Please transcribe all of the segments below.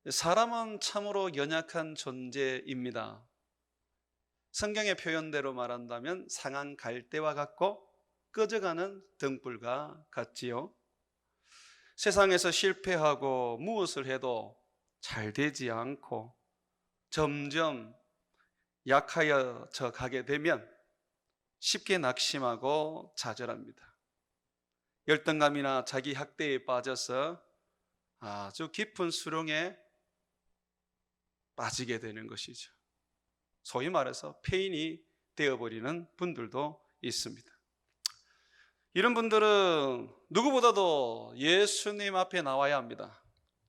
사람은 참으로 연약한 존재입니다. 성경의 표현대로 말한다면 상한 갈대와 같고 꺼져가는 등불과 같지요. 세상에서 실패하고 무엇을 해도 잘 되지 않고 점점 약하여져 가게 되면 쉽게 낙심하고 좌절합니다. 열등감이나 자기 학대에 빠져서 아주 깊은 수렁에 빠지게 되는 것이죠. 소위 말해서 폐인이 되어버리는 분들도 있습니다. 이런 분들은 누구보다도 예수님 앞에 나와야 합니다.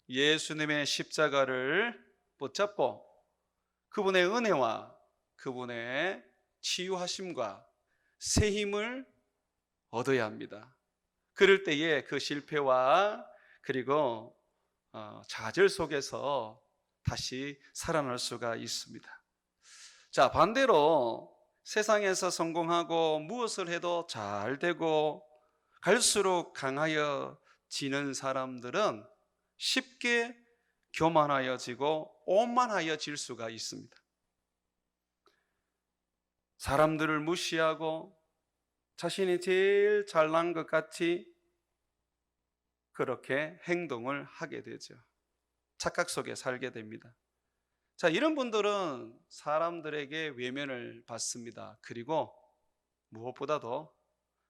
예수님의 십자가를 붙잡고 그분의 은혜와 그분의 치유하심과 새 힘을 얻어야 합니다. 그럴 때에 그 실패와 그리고 좌절 속에서 다시 살아날 수가 있습니다. 자, 반대로 세상에서 성공하고 무엇을 해도 잘 되고 갈수록 강하여지는 사람들은 쉽게 교만하여지고 오만하여질 수가 있습니다. 사람들을 무시하고 자신이 제일 잘난 것 같이 그렇게 행동을 하게 되죠. 착각 속에 살게 됩니다. 자, 이런 분들은 사람들에게 외면을 받습니다. 그리고 무엇보다도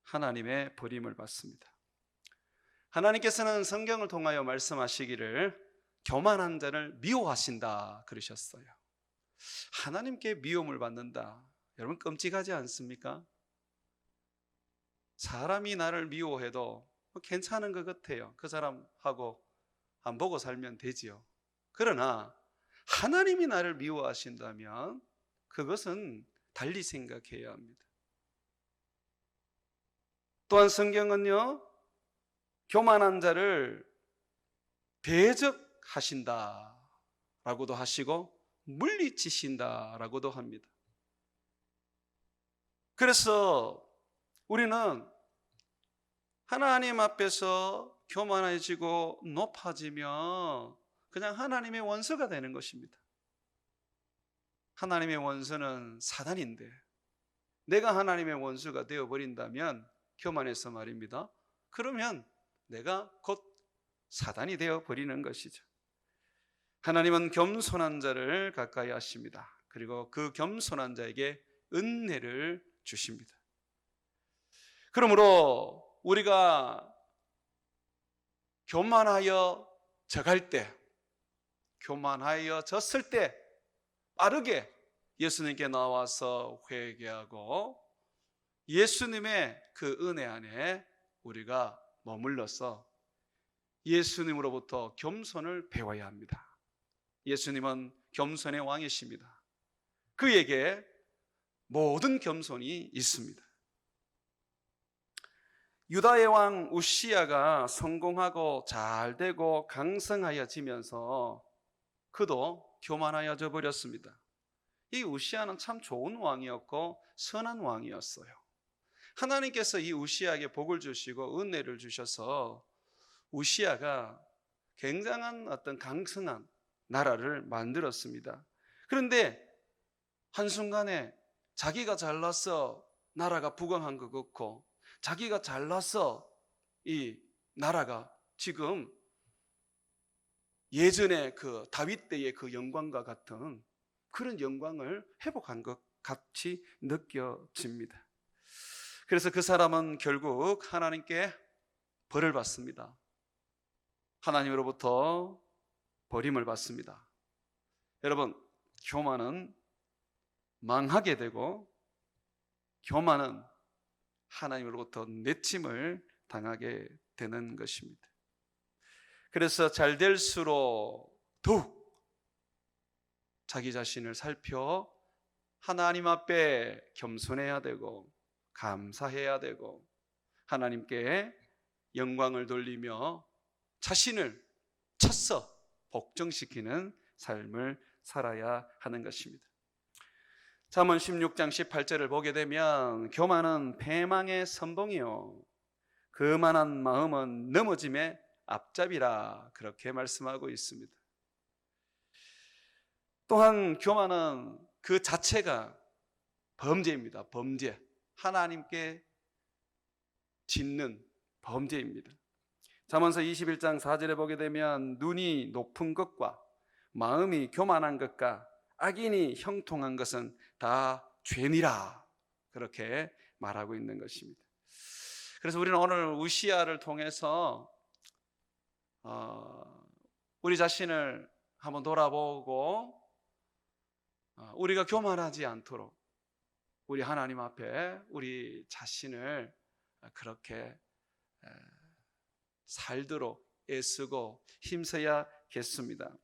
하나님의 버림을 받습니다. 하나님께서는 성경을 통하여 말씀하시기를 교만한 자를 미워하신다 그러셨어요. 하나님께 미움을 받는다. 여러분 끔찍하지 않습니까? 사람이 나를 미워해도 괜찮은 것 같아요. 그 사람하고 안 보고 살면 되지요. 그러나 하나님이 나를 미워하신다면 그것은 달리 생각해야 합니다. 또한 성경은요, 교만한 자를 대적하신다 라고도 하시고 물리치신다 라고도 합니다. 그래서 우리는 하나님 앞에서 교만해지고 높아지면 그냥 하나님의 원수가 되는 것입니다. 하나님의 원수는 사단인데 내가 하나님의 원수가 되어버린다면 교만해서 말입니다. 그러면 내가 곧 사단이 되어버리는 것이죠. 하나님은 겸손한 자를 가까이 하십니다. 그리고 그 겸손한 자에게 은혜를 주십니다. 그러므로 우리가 교만하여 져갈 때, 교만하여 졌을 때 빠르게 예수님께 나와서 회개하고 예수님의 그 은혜 안에 우리가 머물러서 예수님으로부터 겸손을 배워야 합니다. 예수님은 겸손의 왕이십니다. 그에게 모든 겸손이 있습니다. 유다의 왕 우시야가 성공하고 잘되고 강성하여지면서 그도 교만하여져 버렸습니다. 이 우시야는 참 좋은 왕이었고 선한 왕이었어요. 하나님께서 이 우시야에게 복을 주시고 은혜를 주셔서 우시야가 굉장한 어떤 강성한 나라를 만들었습니다. 그런데 한순간에 자기가 잘나서 나라가 부강한 것 같고 자기가 잘나서 이 나라가 지금 예전에 그 다윗 때의 그 영광과 같은 그런 영광을 회복한 것 같이 느껴집니다. 그래서 그 사람은 결국 하나님께 벌을 받습니다. 하나님으로부터 버림을 받습니다. 여러분, 교만은 망하게 되고 교만은 하나님으로부터 내침을 당하게 되는 것입니다. 그래서 잘 될수록 더욱 자기 자신을 살펴 하나님 앞에 겸손해야 되고 감사해야 되고 하나님께 영광을 돌리며 자신을 쳤어 복종시키는 삶을 살아야 하는 것입니다. 잠언 16장 18절을 보게 되면 교만은 패망의 선봉이요 거만한 마음은 넘어짐의 앞잡이라 그렇게 말씀하고 있습니다. 또한 교만은 그 자체가 범죄입니다. 범죄. 하나님께 짓는 범죄입니다. 잠언서 21장 4절에 보게 되면 눈이 높은 것과 마음이 교만한 것과 악인이 형통한 것은 다 죄니라, 그렇게 말하고 있는 것입니다. 그래서 우리는 오늘 우시야를 통해서 우리 자신을 한번 돌아보고 우리가 교만하지 않도록 우리 하나님 앞에 우리 자신을 그렇게 살도록 애쓰고 힘써야겠습니다.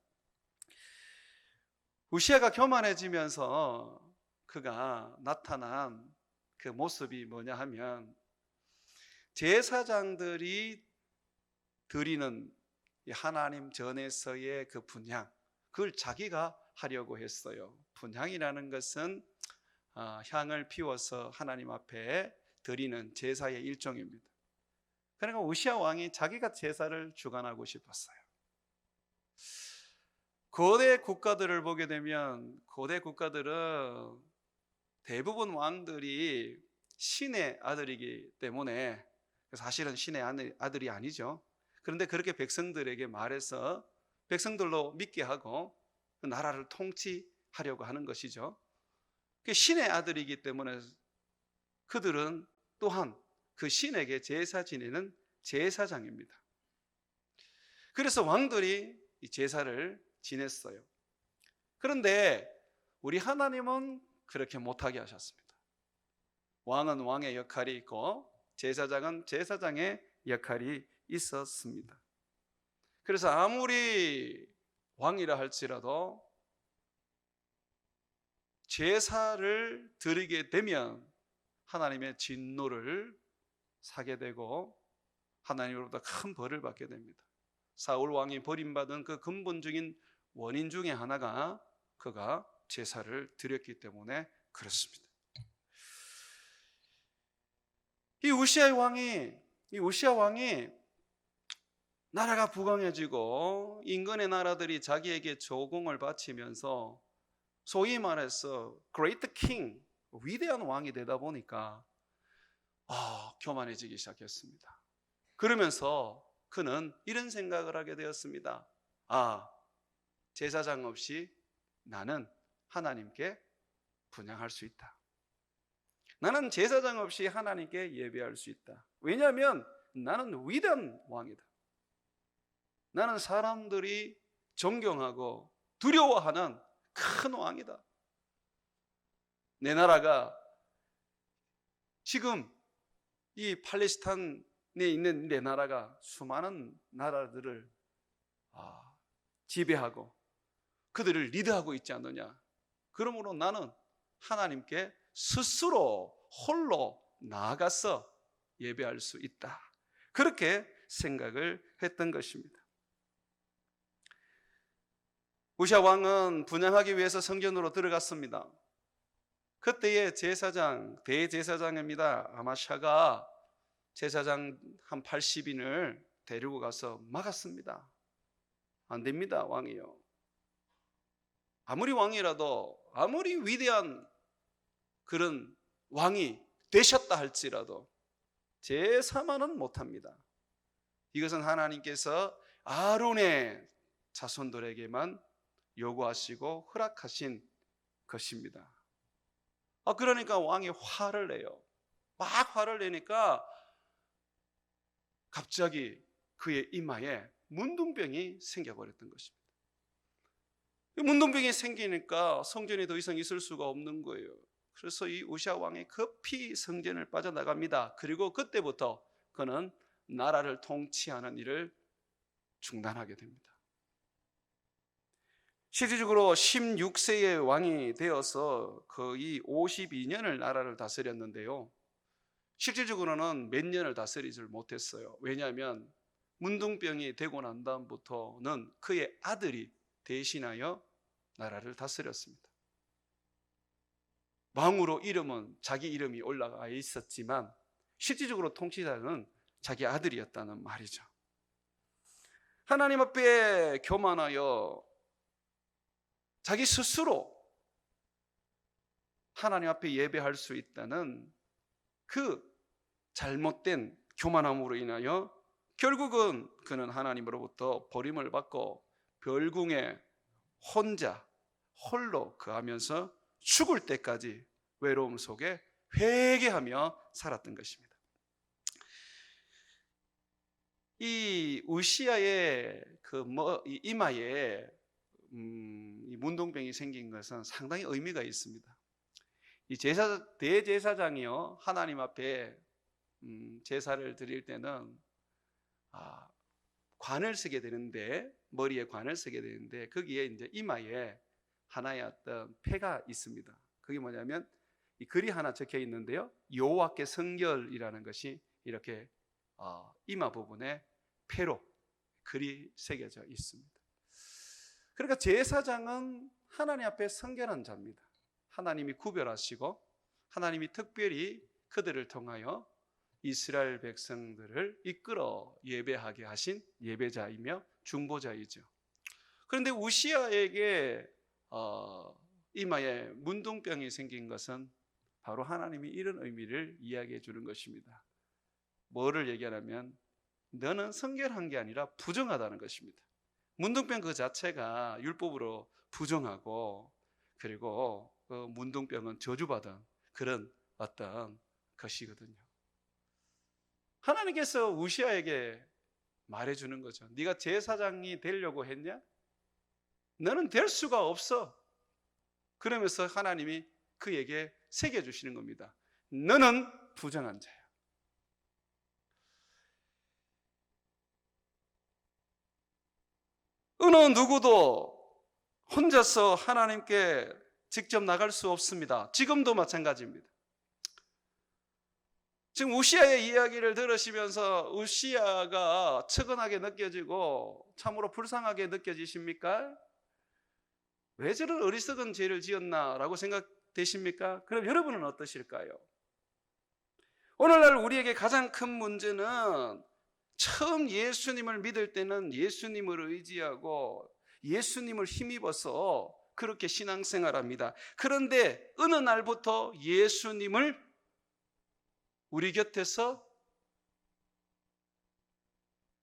우시야가 교만해지면서 그가 나타난 그 모습이 뭐냐 하면, 제사장들이 드리는 하나님 전에서의 그 분향, 그걸 자기가 하려고 했어요. 분향이라는 것은 향을 피워서 하나님 앞에 드리는 제사의 일종입니다. 그러니까 우시야 왕이 자기가 제사를 주관하고 싶었어요. 고대 국가들을 보게 되면, 고대 국가들은 대부분 왕들이 신의 아들이기 때문에, 사실은 신의 아들이 아니죠. 그런데 그렇게 백성들에게 말해서 백성들로 믿게 하고 그 나라를 통치하려고 하는 것이죠. 신의 아들이기 때문에 그들은 또한 그 신에게 제사 지내는 제사장입니다. 그래서 왕들이 이 제사를 지냈어요. 그런데 우리 하나님은 그렇게 못하게 하셨습니다. 왕은 왕의 역할이 있고 제사장은 제사장의 역할이 있었습니다. 그래서 아무리 왕이라 할지라도 제사를 드리게 되면 하나님의 진노를 사게 되고 하나님으로부터 큰 벌을 받게 됩니다. 사울 왕이 버림받은 그 근본적인 원인 중에 하나가 그가 제사를 드렸기 때문에 그렇습니다. 이 우시야 왕이 나라가 부강해지고 인근의 나라들이 자기에게 조공을 바치면서 소위 말해서 Great King, 위대한 왕이 되다 보니까 교만해지기 시작했습니다. 그러면서 그는 이런 생각을 하게 되었습니다. 제사장 없이 나는 하나님께 분향할 수 있다. 나는 제사장 없이 하나님께 예배할 수 있다. 왜냐하면 나는 위대한 왕이다. 나는 사람들이 존경하고 두려워하는 큰 왕이다. 내 나라가 지금 이 팔레스타인에 있는 내 나라가 수많은 나라들을 지배하고 그들을 리드하고 있지 않느냐. 그러므로 나는 하나님께 스스로 홀로 나아가서 예배할 수 있다. 그렇게 생각을 했던 것입니다. 우시야 왕은 분향하기 위해서 성전으로 들어갔습니다. 그때의 제사장, 대제사장입니다. 아마샤가 제사장 한 80인을 데리고 가서 막았습니다. 안 됩니다, 왕이요. 아무리 왕이라도, 아무리 위대한 그런 왕이 되셨다 할지라도 제사만은 못합니다. 이것은 하나님께서 아론의 자손들에게만 요구하시고 허락하신 것입니다. 그러니까 왕이 화를 내요. 막 화를 내니까 갑자기 그의 이마에 문둥병이 생겨버렸던 것입니다. 문둥병이 생기니까 성전에 더 이상 있을 수가 없는 거예요. 그래서 이 우시야 왕이 급히 성전을 빠져나갑니다. 그리고 그때부터 그는 나라를 통치하는 일을 중단하게 됩니다. 실질적으로 16세의 왕이 되어서 거의 52년을 나라를 다스렸는데요, 실질적으로는 몇 년을 다스리질 못했어요. 왜냐하면 문둥병이 되고 난 다음부터는 그의 아들이 대신하여 나라를 다스렸습니다. 왕으로 자기 이름이 올라가 있었지만 실질적으로 통치자는 자기 아들이었다는 말이죠. 하나님 앞에 교만하여 자기 스스로 하나님 앞에 예배할 수 있다는 그 잘못된 교만함으로 인하여 결국은 그는 하나님으로부터 버림을 받고 별궁에 혼자 홀로 거하면서 죽을 때까지 외로움 속에 회개하며 살았던 것입니다. 이 우시아의 이 이마에 이 문둥병이 생긴 것은 상당히 의미가 있습니다. 이 대제사장이요, 하나님 앞에 제사를 드릴 때는 관을 쓰게 되는데, 머리에 관을 쓰게 되는데, 거기에 이제 이마에 하나의 어떤 패가 있습니다. 그게 뭐냐면 이 글이 하나 적혀 있는데요, 여호와께 성결이라는 것이 이렇게 이마 부분에 패로 글이 새겨져 있습니다. 그러니까 제사장은 하나님 앞에 성결한 자입니다. 하나님이 구별하시고 하나님이 특별히 그들을 통하여 이스라엘 백성들을 이끌어 예배하게 하신 예배자이며 중보자이죠. 그런데 우시아에게 이마에 문둥병이 생긴 것은 바로 하나님이 이런 의미를 이야기해 주는 것입니다. 뭐를 얘기하냐면 너는 성결한 게 아니라 부정하다는 것입니다. 문둥병 그 자체가 율법으로 부정하고, 그리고 그 문둥병은 저주받은 그런 어떤 것이거든요. 하나님께서 우시아에게 말해주는 거죠. 네가 제사장이 되려고 했냐? 너는 될 수가 없어. 그러면서 하나님이 그에게 새겨주시는 겁니다. 너는 부정한 자야. 어느 누구도 혼자서 하나님께 직접 나갈 수 없습니다. 지금도 마찬가지입니다. 지금 우시아의 이야기를 들으시면서 우시아가 측은하게 느껴지고 참으로 불쌍하게 느껴지십니까? 왜 저런 어리석은 죄를 지었나라고 생각되십니까? 그럼 여러분은 어떠실까요? 오늘날 우리에게 가장 큰 문제는 처음 예수님을 믿을 때는 예수님을 의지하고 예수님을 힘입어서 그렇게 신앙생활합니다. 그런데 어느 날부터 예수님을 우리 곁에서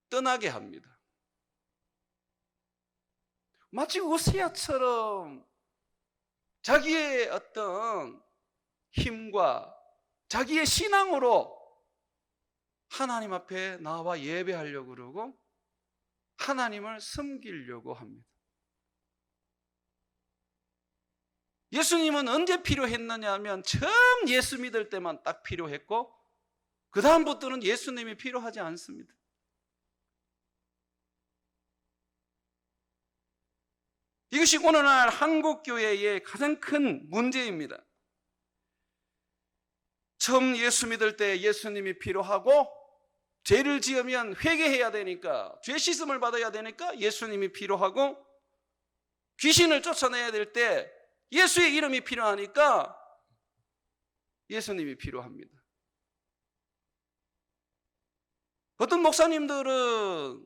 떠나게 합니다. 마치 우시아처럼 자기의 어떤 힘과 자기의 신앙으로 하나님 앞에 나와 예배하려고 그러고 하나님을 섬기려고 합니다. 예수님은 언제 필요했느냐 하면 처음 예수 믿을 때만 딱 필요했고 그 다음부터는 예수님이 필요하지 않습니다. 이것이 오늘날 한국교회의 가장 큰 문제입니다. 처음 예수 믿을 때 예수님이 필요하고 죄를 지으면 회개해야 되니까, 죄 씻음을 받아야 되니까 예수님이 필요하고, 귀신을 쫓아내야 될 때 예수의 이름이 필요하니까 예수님이 필요합니다. 어떤 목사님들은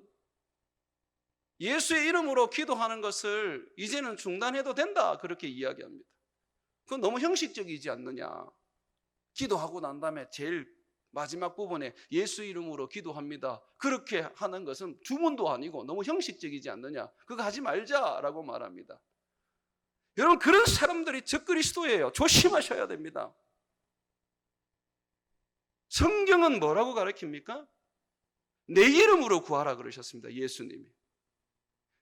예수의 이름으로 기도하는 것을 이제는 중단해도 된다 그렇게 이야기합니다. 그건 너무 형식적이지 않느냐. 기도하고 난 다음에 제일 마지막 부분에 예수 이름으로 기도합니다, 그렇게 하는 것은 주문도 아니고 너무 형식적이지 않느냐, 그거 하지 말자라고 말합니다. 여러분, 그런 사람들이 적그리스도예요. 조심하셔야 됩니다. 성경은 뭐라고 가르칩니까? 내 이름으로 구하라 그러셨습니다. 예수님이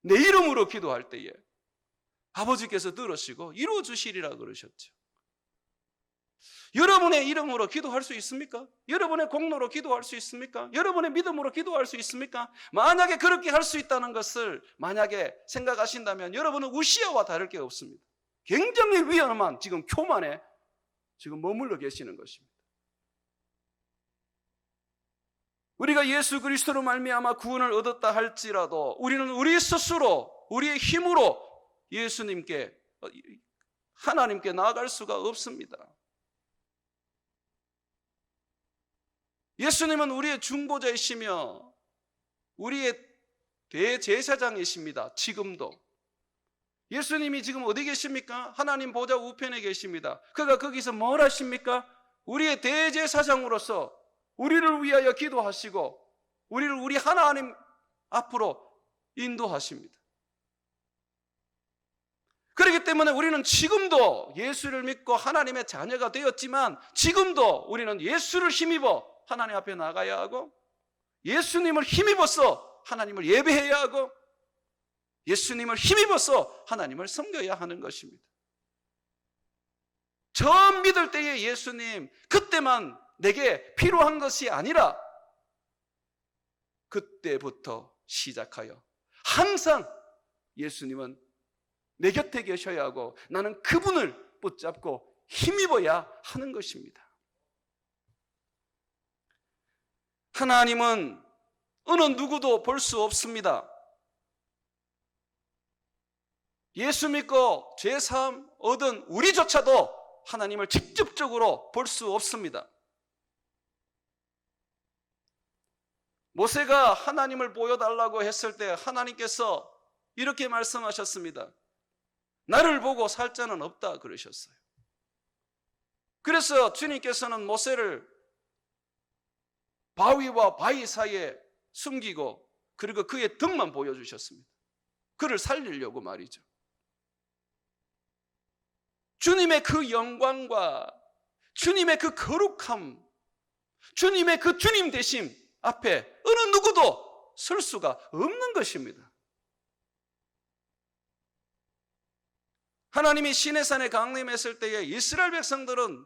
내 이름으로 기도할 때에 아버지께서 들으시고 이루어 주시리라 그러셨죠. 여러분의 이름으로 기도할 수 있습니까? 여러분의 공로로 기도할 수 있습니까? 여러분의 믿음으로 기도할 수 있습니까? 만약에 그렇게 할 수 있다는 것을 만약에 생각하신다면 여러분은 우시아와 다를 게 없습니다. 굉장히 위험한 지금 교만에 지금 머물러 계시는 것입니다. 우리가 예수 그리스도로 말미암아 구원을 얻었다 할지라도 우리는 우리 스스로 우리의 힘으로 예수님께, 하나님께 나아갈 수가 없습니다. 예수님은 우리의 중보자이시며 우리의 대제사장이십니다. 지금도 예수님이 지금 어디 계십니까? 하나님 보좌 우편에 계십니다. 그가 거기서 뭘 하십니까? 우리의 대제사장으로서 우리를 위하여 기도하시고 우리를 우리 하나님 앞으로 인도하십니다. 그렇기 때문에 우리는 지금도 예수를 믿고 하나님의 자녀가 되었지만 지금도 우리는 예수를 힘입어 하나님 앞에 나가야 하고 예수님을 힘입어서 하나님을 예배해야 하고 예수님을 힘입어서 하나님을 섬겨야 하는 것입니다. 처음 믿을 때의 예수님, 그때만 내게 필요한 것이 아니라 그때부터 시작하여 항상 예수님은 내 곁에 계셔야 하고 나는 그분을 붙잡고 힘입어야 하는 것입니다. 하나님은 어느 누구도 볼 수 없습니다. 예수 믿고 죄사함 얻은 우리조차도 하나님을 직접적으로 볼 수 없습니다. 모세가 하나님을 보여달라고 했을 때 하나님께서 이렇게 말씀하셨습니다. 나를 보고 살 자는 없다 그러셨어요. 그래서 주님께서는 모세를 바위와 바위 사이에 숨기고 그리고 그의 등만 보여주셨습니다. 그를 살리려고 말이죠. 주님의 그 영광과 주님의 그 거룩함, 주님의 그 주님 되심 앞에 어느 누구도 설 수가 없는 것입니다. 하나님이 시내산에 강림했을 때에 이스라엘 백성들은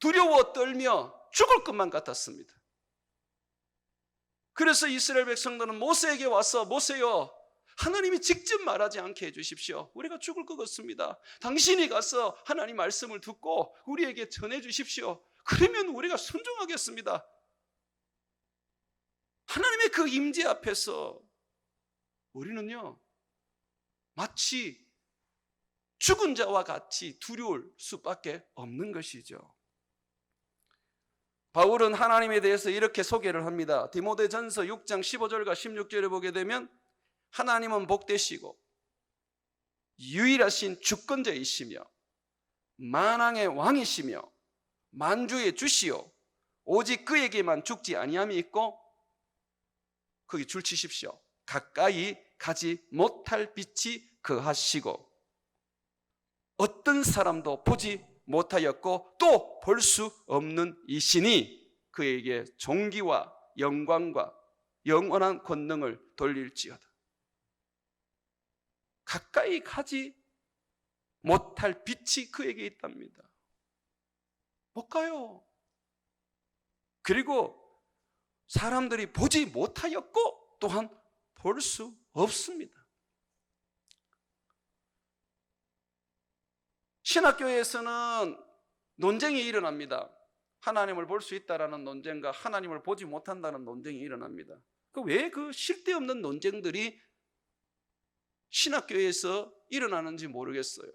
두려워 떨며 죽을 것만 같았습니다. 그래서 이스라엘 백성들은 모세에게 와서 모세여, 하나님이 직접 말하지 않게 해주십시오. 우리가 죽을 것 같습니다. 당신이 가서 하나님 말씀을 듣고 우리에게 전해 주십시오. 그러면 우리가 순종하겠습니다. 하나님의 그 임재 앞에서 우리는요 마치 죽은 자와 같이 두려울 수밖에 없는 것이죠. 바울은 하나님에 대해서 이렇게 소개를 합니다. 디모데전서 6장 15절과 16절에 보게 되면 하나님은 복되시고 유일하신 주권자이시며 만왕의 왕이시며 만주의 주시오 오직 그에게만 죽지 아니함이 있고 거기 줄 치십시오. 가까이 가지 못할 빛이 거하시고 어떤 사람도 보지 못하였고 또 볼 수 없는 이시니 그에게 존귀와 영광과 영원한 권능을 돌릴지어다. 가까이 가지 못할 빛이 그에게 있답니다. 못 가요. 그리고 사람들이 보지 못하였고 또한 볼 수 없습니다. 신학교에서는 논쟁이 일어납니다. 하나님을 볼 수 있다라는 논쟁과 하나님을 보지 못한다는 논쟁이 일어납니다. 왜 그 쓸데없는 논쟁들이 신학교에서 일어나는지 모르겠어요.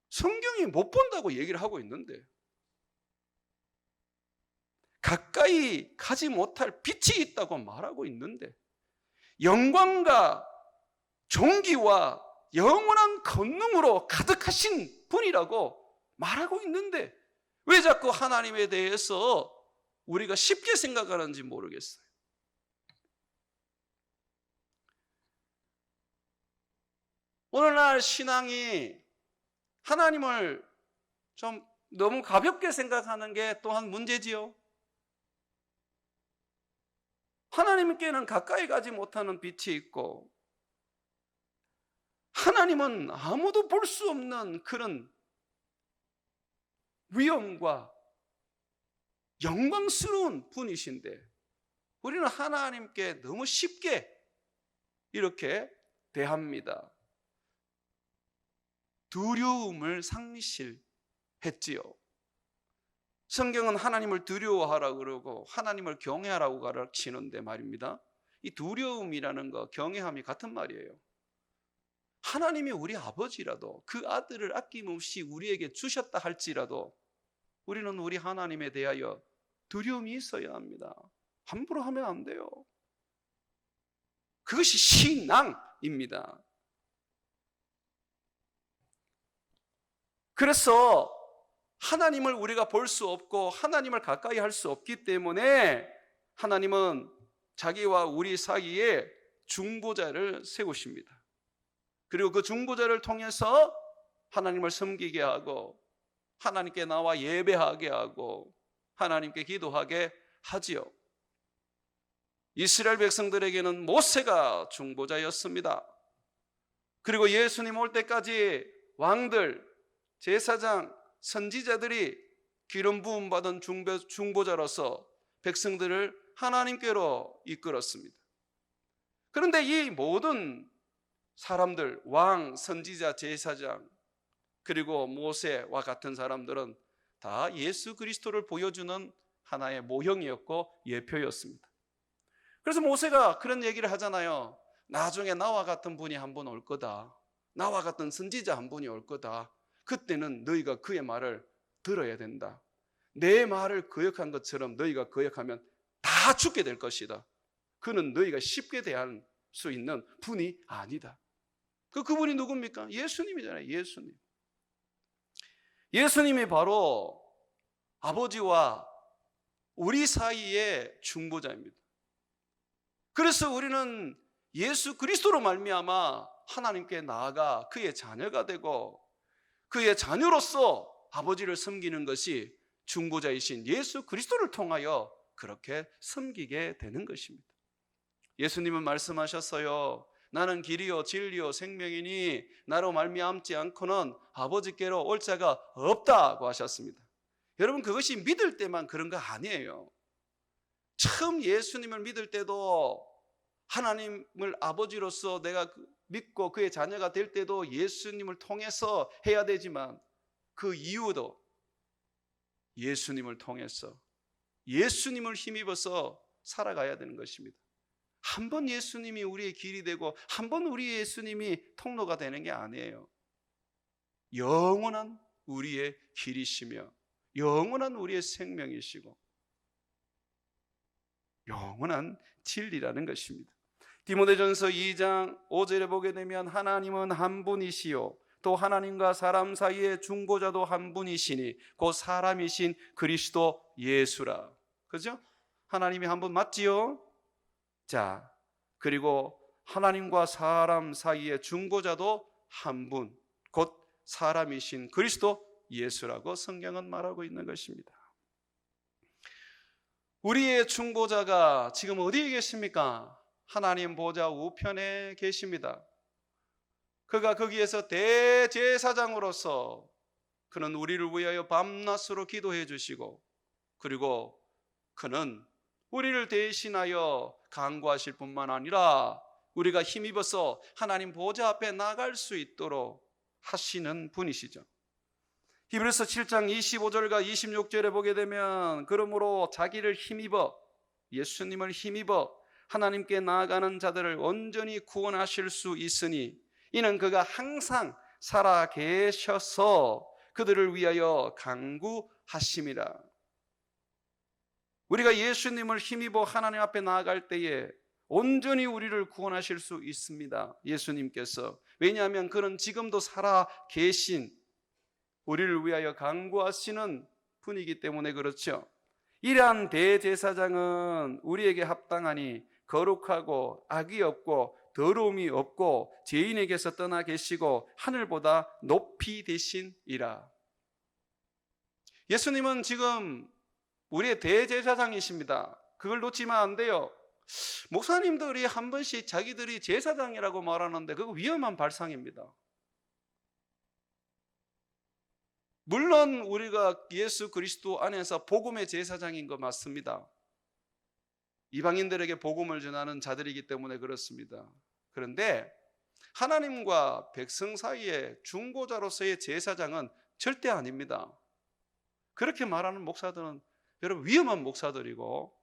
성경이 못 본다고 얘기를 하고 있는데 가까이 가지 못할 빛이 있다고 말하고 있는데 영광과 존귀와 영원한 권능으로 가득하신 분이라고 말하고 있는데 왜 자꾸 하나님에 대해서 우리가 쉽게 생각하는지 모르겠어요. 오늘날 신앙이 하나님을 좀 너무 가볍게 생각하는 게 또한 문제지요. 하나님께는 가까이 가지 못하는 빛이 있고 하나님은 아무도 볼 수 없는 그런 위엄과 영광스러운 분이신데 우리는 하나님께 너무 쉽게 이렇게 대합니다. 두려움을 상실했지요. 성경은 하나님을 두려워하라고 그러고 하나님을 경외하라고 가르치는데 말입니다. 이 두려움이라는 거, 경외함이 같은 말이에요. 하나님이 우리 아버지라도 그 아들을 아낌없이 우리에게 주셨다 할지라도 우리는 우리 하나님에 대하여 두려움이 있어야 합니다. 함부로 하면 안 돼요. 그것이 신앙입니다. 그래서 하나님을 우리가 볼 수 없고 하나님을 가까이 할 수 없기 때문에 하나님은 자기와 우리 사이에 중보자를 세우십니다. 그리고 그 중보자를 통해서 하나님을 섬기게 하고 하나님께 나와 예배하게 하고 하나님께 기도하게 하지요. 이스라엘 백성들에게는 모세가 중보자였습니다. 그리고 예수님 올 때까지 왕들, 제사장, 선지자들이 기름 부음 받은 중보자로서 백성들을 하나님께로 이끌었습니다. 그런데 이 모든 사람들, 왕, 선지자, 제사장, 그리고 모세와 같은 사람들은 다 예수 그리스도를 보여주는 하나의 모형이었고 예표였습니다. 그래서 모세가 그런 얘기를 하잖아요. 나중에 나와 같은 분이 한 분 올 거다. 나와 같은 선지자 한 분이 올 거다. 그때는 너희가 그의 말을 들어야 된다. 내 말을 거역한 것처럼 너희가 거역하면 다 죽게 될 것이다. 그는 너희가 쉽게 대할 수 있는 분이 아니다. 그분이 누굽니까? 예수님이잖아요. 예수님. 예수님이 바로 아버지와 우리 사이의 중보자입니다. 그래서 우리는 예수 그리스도로 말미암아 하나님께 나아가 그의 자녀가 되고 그의 자녀로서 아버지를 섬기는 것이 중보자이신 예수 그리스도를 통하여 그렇게 섬기게 되는 것입니다. 예수님은 말씀하셨어요. 나는 길이요 진리요 생명이니 나로 말미암지 않고는 아버지께로 올 자가 없다고 하셨습니다. 여러분, 그것이 믿을 때만 그런 거 아니에요. 처음 예수님을 믿을 때도 하나님을 아버지로서 내가 믿고 그의 자녀가 될 때도 예수님을 통해서 해야 되지만 그 이후도 예수님을 통해서 예수님을 힘입어서 살아가야 되는 것입니다. 한 번 예수님이 우리의 길이 되고 한 번 우리 예수님이 통로가 되는 게 아니에요. 영원한 우리의 길이시며 영원한 우리의 생명이시고 영원한 진리라는 것입니다. 디모데전서 2장 5절에 보게 되면 하나님은 한 분이시요 또 하나님과 사람 사이의 중보자도 한 분이시니 곧 사람이신 그리스도 예수라. 그죠? 하나님이 한 분 맞지요? 자, 그리고 하나님과 사람 사이의 중보자도 한 분, 곧 사람이신 그리스도 예수라고 성경은 말하고 있는 것입니다. 우리의 중보자가 지금 어디에 계십니까? 하나님 보좌 우편에 계십니다. 그가 거기에서 대제사장으로서 그는 우리를 위하여 밤낮으로 기도해 주시고 그리고 그는 우리를 대신하여 간구하실 뿐만 아니라 우리가 힘입어서 하나님 보좌 앞에 나갈 수 있도록 하시는 분이시죠. 히브리서 7장 25절과 26절에 보게 되면 그러므로 자기를 힘입어 예수님을 힘입어 하나님께 나아가는 자들을 온전히 구원하실 수 있으니 이는 그가 항상 살아 계셔서 그들을 위하여 간구하심이라. 우리가 예수님을 힘입어 하나님 앞에 나아갈 때에 온전히 우리를 구원하실 수 있습니다. 예수님께서. 왜냐하면 그는 지금도 살아 계신 우리를 위하여 간구하시는 분이기 때문에 그렇죠. 이러한 대제사장은 우리에게 합당하니 거룩하고 악이 없고 더러움이 없고 죄인에게서 떠나 계시고 하늘보다 높이 되신이라. 예수님은 지금 우리의 대제사장이십니다. 그걸 놓치면 안 돼요. 목사님들이 한 번씩 자기들이 제사장이라고 말하는데 그거 위험한 발상입니다. 물론 우리가 예수 그리스도 안에서 복음의 제사장인 거 맞습니다. 이방인들에게 복음을 전하는 자들이기 때문에 그렇습니다. 그런데 하나님과 백성 사이의 중보자로서의 제사장은 절대 아닙니다. 그렇게 말하는 목사들은 여러분 위험한 목사들이고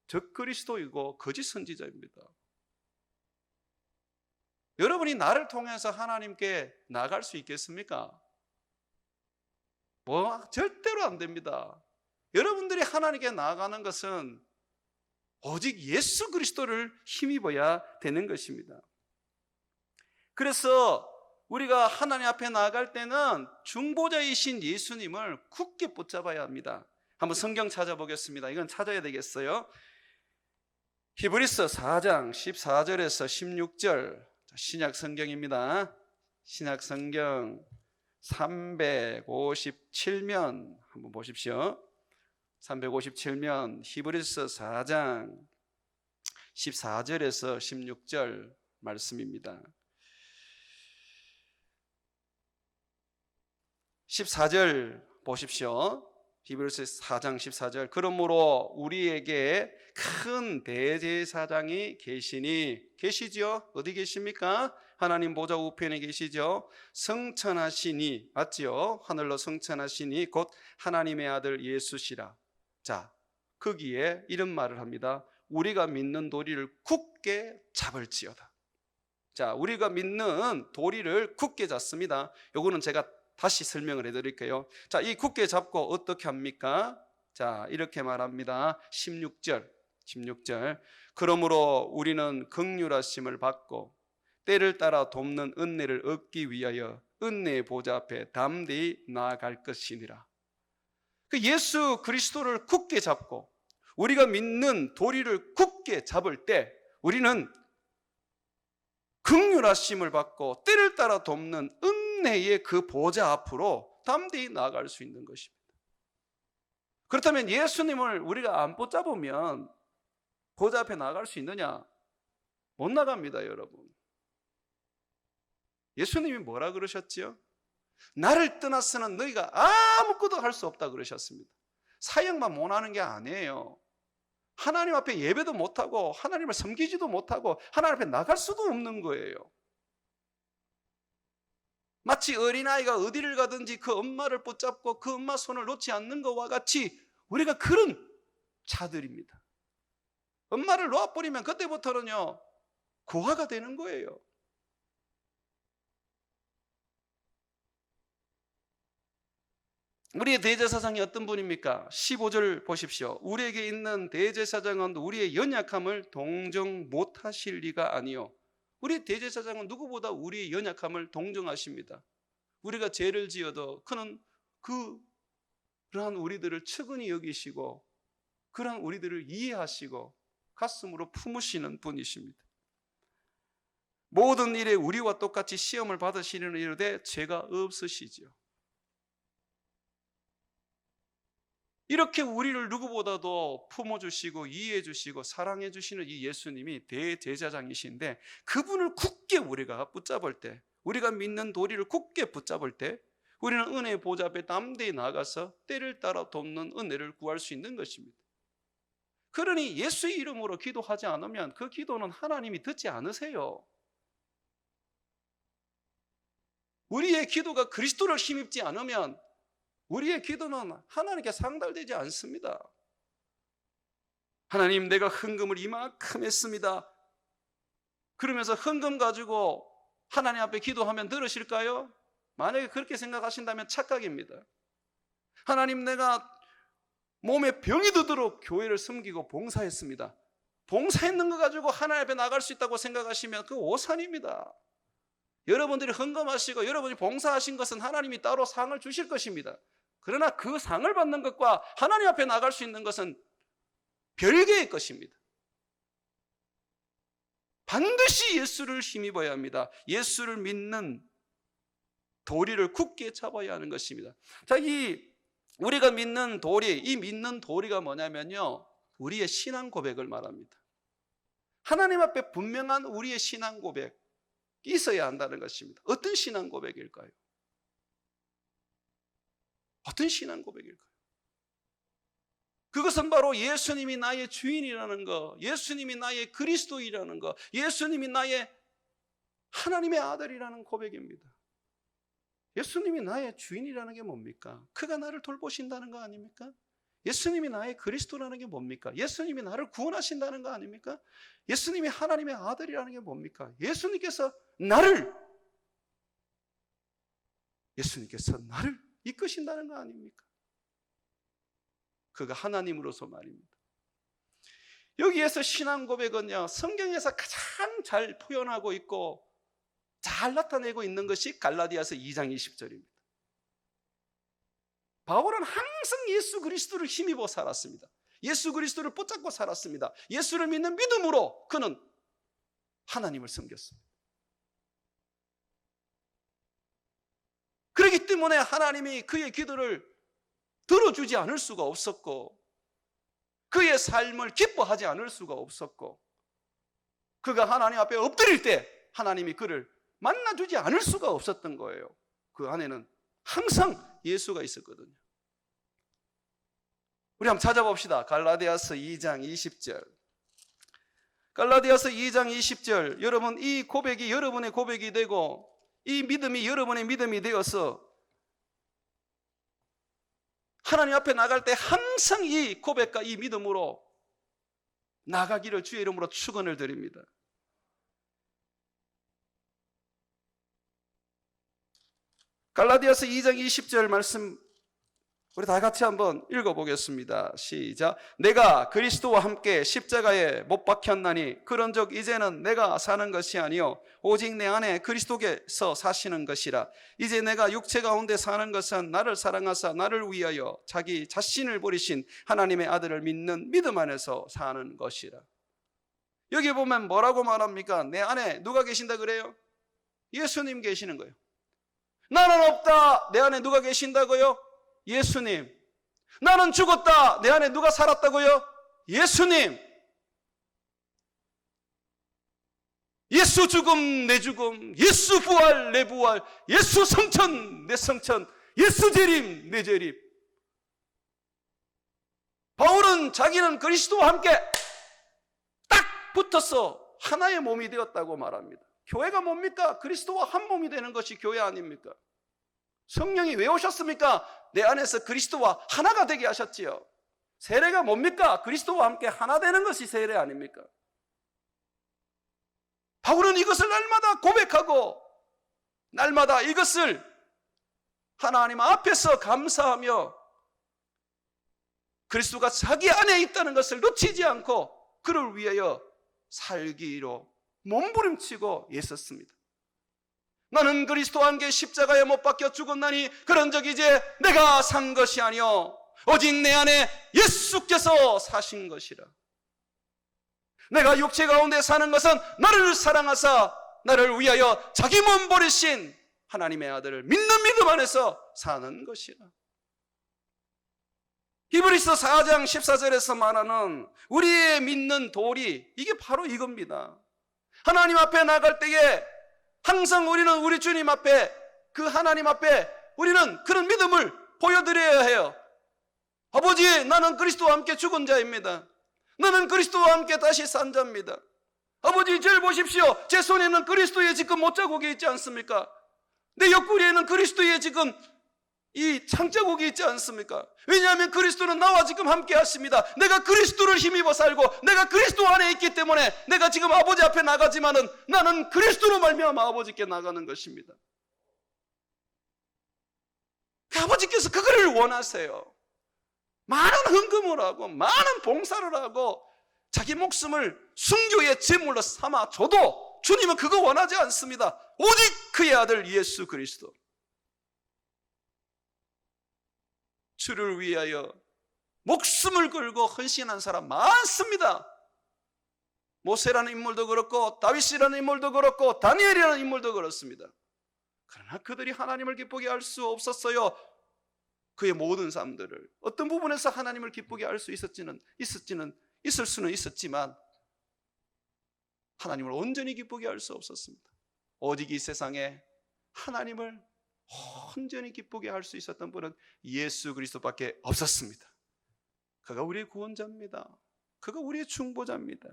적그리스도이고 거짓 선지자입니다. 여러분이 나를 통해서 하나님께 나갈 수 있겠습니까? 절대로 안 됩니다. 여러분들이 하나님께 나아가는 것은 오직 예수 그리스도를 힘입어야 되는 것입니다. 그래서 우리가 하나님 앞에 나아갈 때는 중보자이신 예수님을 굳게 붙잡아야 합니다. 한번 성경 찾아보겠습니다. 이건 찾아야 되겠어요. 히브리서 4장 14절에서 16절, 신약 성경입니다. 신약 성경 357면 한번 보십시오. 357면 히브리서 4장 14절에서 16절 말씀입니다. 14절 보십시오. 히브리서 4장 14절. 그러므로 우리에게 큰 대제사장이 계시죠? 어디 계십니까? 하나님 보좌 우편에 계시죠? 성천하시니, 맞지요? 하늘로 성천하시니 곧 하나님의 아들 예수시라. 자, 거기에 이런 말을 합니다. 우리가 믿는 도리를 굳게 잡을지어다. 자, 우리가 믿는 도리를 굳게 잡습니다. 요거는 제가 다시 설명을 해드릴게요. 자, 이 굳게 잡고 어떻게 합니까? 자, 이렇게 말합니다. 16절. 그러므로 우리는 긍휼하심을 받고 때를 따라 돕는 은혜를 얻기 위하여 은혜의 보좌 앞에 담대히 나아갈 것이니라. 그 예수 그리스도를 굳게 잡고 우리가 믿는 도리를 굳게 잡을 때 우리는 긍휼하심을 받고 때를 따라 돕는 은혜의 그 보좌 앞으로 담대히 나아갈 수 있는 것입니다. 그렇다면 예수님을 우리가 안 붙잡으면 보좌 앞에 나아갈 수 있느냐? 못 나갑니다, 여러분. 예수님이 뭐라 그러셨지요? 나를 떠나서는 너희가 아무것도 할 수 없다 그러셨습니다. 사역만 못하는 게 아니에요. 하나님 앞에 예배도 못하고 하나님을 섬기지도 못하고 하나님 앞에 나갈 수도 없는 거예요. 마치 어린아이가 어디를 가든지 그 엄마를 붙잡고 그 엄마 손을 놓지 않는 것과 같이 우리가 그런 자들입니다. 엄마를 놓아버리면 그때부터는요 고아가 되는 거예요. 우리의 대제사장이 어떤 분입니까? 15절 보십시오. 우리에게 있는 대제사장은 우리의 연약함을 동정 못하실 리가 아니요. 우리 대제사장은 누구보다 우리의 연약함을 동정하십니다. 우리가 죄를 지어도 그는 그러한 우리들을 측은히 여기시고 그러한 우리들을 이해하시고 가슴으로 품으시는 분이십니다. 모든 일에 우리와 똑같이 시험을 받으시는 이르되 죄가 없으시지요. 이렇게 우리를 누구보다도 품어주시고 이해해주시고 사랑해주시는 이 예수님이 대제사장이신데 그분을 굳게 우리가 붙잡을 때, 우리가 믿는 도리를 굳게 붙잡을 때 우리는 은혜의 보좌 앞에 담대히 나가서 때를 따라 돕는 은혜를 구할 수 있는 것입니다. 그러니 예수의 이름으로 기도하지 않으면 그 기도는 하나님이 듣지 않으세요. 우리의 기도가 그리스도를 힘입지 않으면 우리의 기도는 하나님께 상달되지 않습니다. 하나님, 내가 헌금을 이만큼 했습니다. 그러면서 헌금 가지고 하나님 앞에 기도하면 들으실까요? 만약에 그렇게 생각하신다면 착각입니다. 하나님, 내가 몸에 병이 드도록 교회를 섬기고 봉사했습니다. 봉사했는 거 가지고 하나님 앞에 나갈 수 있다고 생각하시면 그 오산입니다. 여러분들이 헌금하시고 여러분이 봉사하신 것은 하나님이 따로 상을 주실 것입니다. 그러나 그 상을 받는 것과 하나님 앞에 나갈 수 있는 것은 별개의 것입니다. 반드시 예수를 힘입어야 합니다. 예수를 믿는 도리를 굳게 잡아야 하는 것입니다. 자, 우리가 믿는 도리, 이 믿는 도리가 뭐냐면요, 우리의 신앙 고백을 말합니다. 하나님 앞에 분명한 우리의 신앙 고백이 있어야 한다는 것입니다. 어떤 신앙 고백일까요? 어떤 신앙 고백일까요? 그것은 바로 예수님이 나의 주인이라는 것, 예수님이 나의 그리스도이라는 것, 예수님이 나의 하나님의 아들이라는 고백입니다. 예수님이 나의 주인이라는 게 뭡니까? 그가 나를 돌보신다는 거 아닙니까? 예수님이 나의 그리스도라는 게 뭡니까? 예수님이 나를 구원하신다는 거 아닙니까? 예수님이 하나님의 아들이라는 게 뭡니까? 예수님께서 나를 이끄신다는 거 아닙니까? 그가 하나님으로서 말입니다. 여기에서 신앙 고백은요, 성경에서 가장 잘 표현하고 있고 잘 잘 나타내고 있는 것이 갈라디아서 2장 20절입니다. 바울은 항상 예수 그리스도를 힘입어 살았습니다. 예수 그리스도를 붙잡고 살았습니다. 예수를 믿는 믿음으로 그는 하나님을 섬겼습니다. 그렇기 때문에 하나님이 그의 기도를 들어주지 않을 수가 없었고, 그의 삶을 기뻐하지 않을 수가 없었고, 그가 하나님 앞에 엎드릴 때 하나님이 그를 만나주지 않을 수가 없었던 거예요. 그 안에는 항상 예수가 있었거든요. 우리 한번 찾아봅시다. 갈라디아서 2장 20절. 갈라디아서 2장 20절. 여러분, 이 고백이 여러분의 고백이 되고 이 믿음이 여러분의 믿음이 되어서 하나님 앞에 나갈 때 항상 이 고백과 이 믿음으로 나가기를 주의 이름으로 축원을 드립니다. 갈라디아서 2장 20절 말씀 우리 다 같이 한번 읽어보겠습니다. 시작. 내가 그리스도와 함께 십자가에 못 박혔나니 그런즉 이제는 내가 사는 것이 아니요 오직 내 안에 그리스도께서 사시는 것이라. 이제 내가 육체 가운데 사는 것은 나를 사랑하사 나를 위하여 자기 자신을 버리신 하나님의 아들을 믿는 믿음 안에서 사는 것이라. 여기 보면 뭐라고 말합니까? 내 안에 누가 계신다 그래요? 예수님 계시는 거예요. 나는 없다. 내 안에 누가 계신다고요? 예수님. 나는 죽었다. 내 안에 누가 살았다고요? 예수님. 예수 죽음 내 죽음, 예수 부활 내 부활, 예수 성천 내 성천, 예수 재림 내 재림. 바울은 자기는 그리스도와 함께 딱 붙어서 하나의 몸이 되었다고 말합니다. 교회가 뭡니까? 그리스도와 한 몸이 되는 것이 교회 아닙니까? 성령이 왜 오셨습니까? 내 안에서 그리스도와 하나가 되게 하셨지요. 세례가 뭡니까? 그리스도와 함께 하나 되는 것이 세례 아닙니까? 바울은 이것을 날마다 고백하고 날마다 이것을 하나님 앞에서 감사하며 그리스도가 자기 안에 있다는 것을 놓치지 않고 그를 위하여 살기로 몸부림치고 애썼습니다. 나는 그리스도와 함께 십자가에 못 박혀 죽었나니 그런즉 이제 내가 산 것이 아니요 오직 내 안에 예수께서 사신 것이라. 내가 육체 가운데 사는 것은 나를 사랑하사 나를 위하여 자기 몸 버리신 하나님의 아들을 믿는 믿음 안에서 사는 것이라. 히브리서 4장 14절에서 말하는 우리의 믿는 도리, 이게 바로 이겁니다. 하나님 앞에 나갈 때에 항상 우리는 우리 주님 앞에, 그 하나님 앞에 우리는 그런 믿음을 보여드려야 해요. 아버지, 나는 그리스도와 함께 죽은 자입니다. 나는 그리스도와 함께 다시 산 자입니다. 아버지, 저를 보십시오. 제 손에는 그리스도의 지금 못자국이 있지 않습니까? 내 옆구리에는 그리스도의 지금 이 창자국이 있지 않습니까? 왜냐하면 그리스도는 나와 지금 함께 하십니다. 내가 그리스도를 힘입어 살고 내가 그리스도 안에 있기 때문에 내가 지금 아버지 앞에 나가지만은 나는 그리스도로 말미암아 아버지께 나가는 것입니다. 그 아버지께서 그거를 원하세요. 많은 헌금을 하고 많은 봉사를 하고 자기 목숨을 순교의 제물로 삼아 줘도 주님은 그거 원하지 않습니다. 오직 그의 아들 예수 그리스도, 주를 위하여 목숨을 걸고 헌신한 사람 많습니다. 모세라는 인물도 그렇고 다윗이라는 인물도 그렇고 다니엘이라는 인물도 그렇습니다. 그러나 그들이 하나님을 기쁘게 할 수 없었어요. 그의 모든 삶들을 어떤 부분에서 하나님을 기쁘게 할 수 있을 수는 있었지만 하나님을 온전히 기쁘게 할 수 없었습니다. 오직 이 세상에 하나님을 온전히 기쁘게 할 수 있었던 분은 예수 그리스도밖에 없었습니다. 그가 우리의 구원자입니다. 그가 우리의 중보자입니다.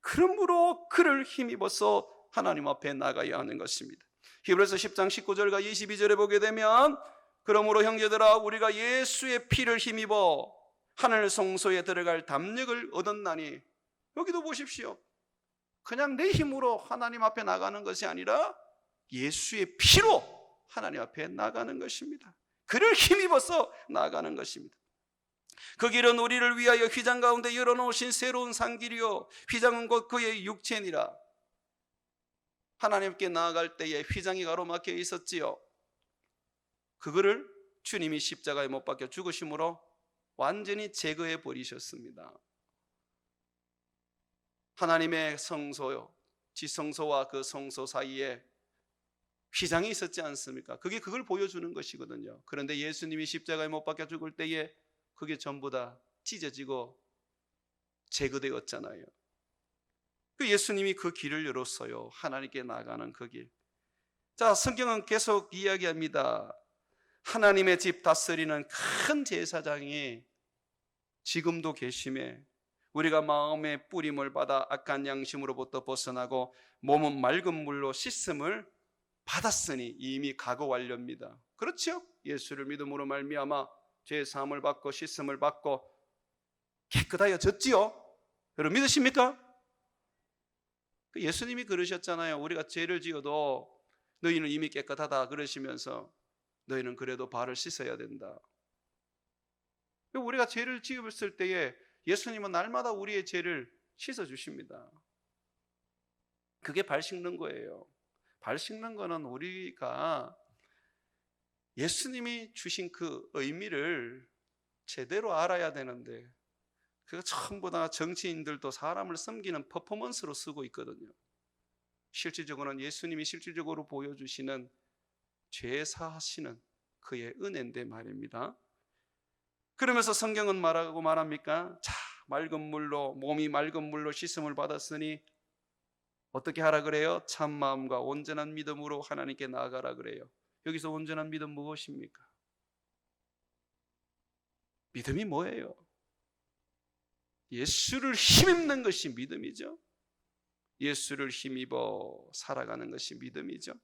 그러므로 그를 힘입어서 하나님 앞에 나가야 하는 것입니다. 히브리서 10장 19절과 22절에 보게 되면 그러므로 형제들아 우리가 예수의 피를 힘입어 하늘 성소에 들어갈 담력을 얻었나니, 여기도 보십시오. 그냥 내 힘으로 하나님 앞에 나가는 것이 아니라 예수의 피로 하나님 앞에 나가는 것입니다. 그를 힘입어서 나가는 것입니다. 그 길은 우리를 위하여 휘장 가운데 열어놓으신 새로운 산길이요 휘장은 곧 그의 육체니라. 하나님께 나아갈 때에 휘장이 가로막혀 있었지요. 그거를 주님이 십자가에 못 박혀 죽으심으로 완전히 제거해 버리셨습니다. 하나님의 성소요, 지성소와 그 성소 사이에 휘장이 있었지 않습니까? 그게 그걸 보여주는 것이거든요. 그런데 예수님이 십자가에 못 박혀 죽을 때에 그게 전부 다 찢어지고 제거되었잖아요. 그 예수님이 그 길을 열었어요. 하나님께 나가는 그 길. 자, 성경은 계속 이야기합니다. 하나님의 집 다스리는 큰 제사장이 지금도 계심에 우리가 마음의 뿌림을 받아 악한 양심으로부터 벗어나고 몸은 맑은 물로 씻음을 받았으니 이미 각오 완료입니다. 그렇죠? 예수를 믿음으로 말미암아 죄 사함을 받고 씻음을 받고 깨끗하여졌지요. 여러분 믿으십니까? 예수님이 그러셨잖아요. 우리가 죄를 지어도 너희는 이미 깨끗하다 그러시면서 너희는 그래도 발을 씻어야 된다. 우리가 죄를 지었을 때에 예수님은 날마다 우리의 죄를 씻어주십니다. 그게 발 씻는 거예요. 발 씻는 거는 우리가 예수님이 주신 그 의미를 제대로 알아야 되는데 그거 전부 다 정치인들도 사람을 섬기는 퍼포먼스로 쓰고 있거든요. 실질적으로는 예수님이 실질적으로 보여주시는 죄 사하시는 그의 은혜인데 말입니다. 그러면서 성경은 말합니까? 자, 맑은 물로, 몸이 맑은 물로 씻음을 받았으니 어떻게 하라 그래요? 참 마음과 온전한 믿음으로 하나님께 나아가라 그래요. 여기서 온전한 믿음 무엇입니까? 믿음이 뭐예요? 예수를 힘입는 것이 믿음이죠. 예수를 힘입어 살아가는 것이 믿음이죠.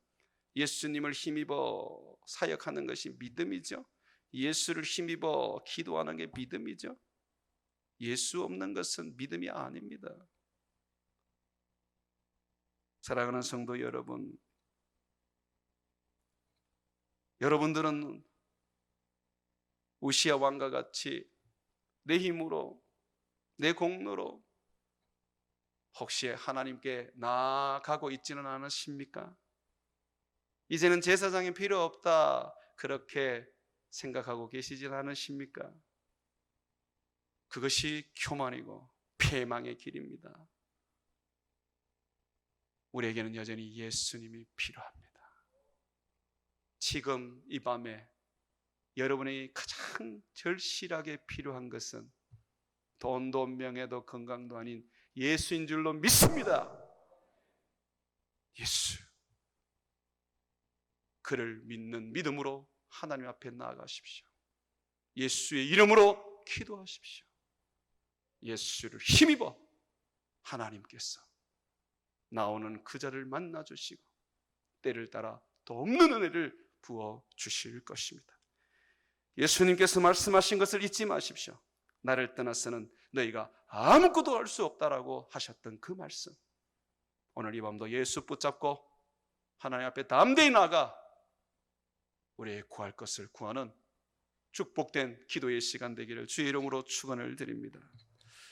예수님을 힘입어 사역하는 것이 믿음이죠. 예수를 힘입어 기도하는 게 믿음이죠. 예수 없는 것은 믿음이 아닙니다. 사랑하는 성도 여러분, 여러분들은 우시아 왕과 같이 내 힘으로, 내 공로로 혹시 하나님께 나아가고 있지는 않으십니까? 이제는 제사장이 필요 없다 그렇게 생각하고 계시진 않으십니까? 그것이 교만이고 패망의 길입니다. 우리에게는 여전히 예수님이 필요합니다. 지금 이 밤에 여러분이 가장 절실하게 필요한 것은 돈도 명예도 건강도 아닌 예수인 줄로 믿습니다. 예수, 그를 믿는 믿음으로 하나님 앞에 나아가십시오. 예수의 이름으로 기도하십시오. 예수를 힘입어 하나님께서 나오는 그 자를 만나주시고 때를 따라 또 없는 은혜를 부어주실 것입니다. 예수님께서 말씀하신 것을 잊지 마십시오. 나를 떠나서는 너희가 아무것도 할 수 없다라고 하셨던 그 말씀, 오늘 이 밤도 예수 붙잡고 하나님 앞에 담대히 나아가 우리의 구할 것을 구하는 축복된 기도의 시간 되기를 주의 이름으로 축원을 드립니다.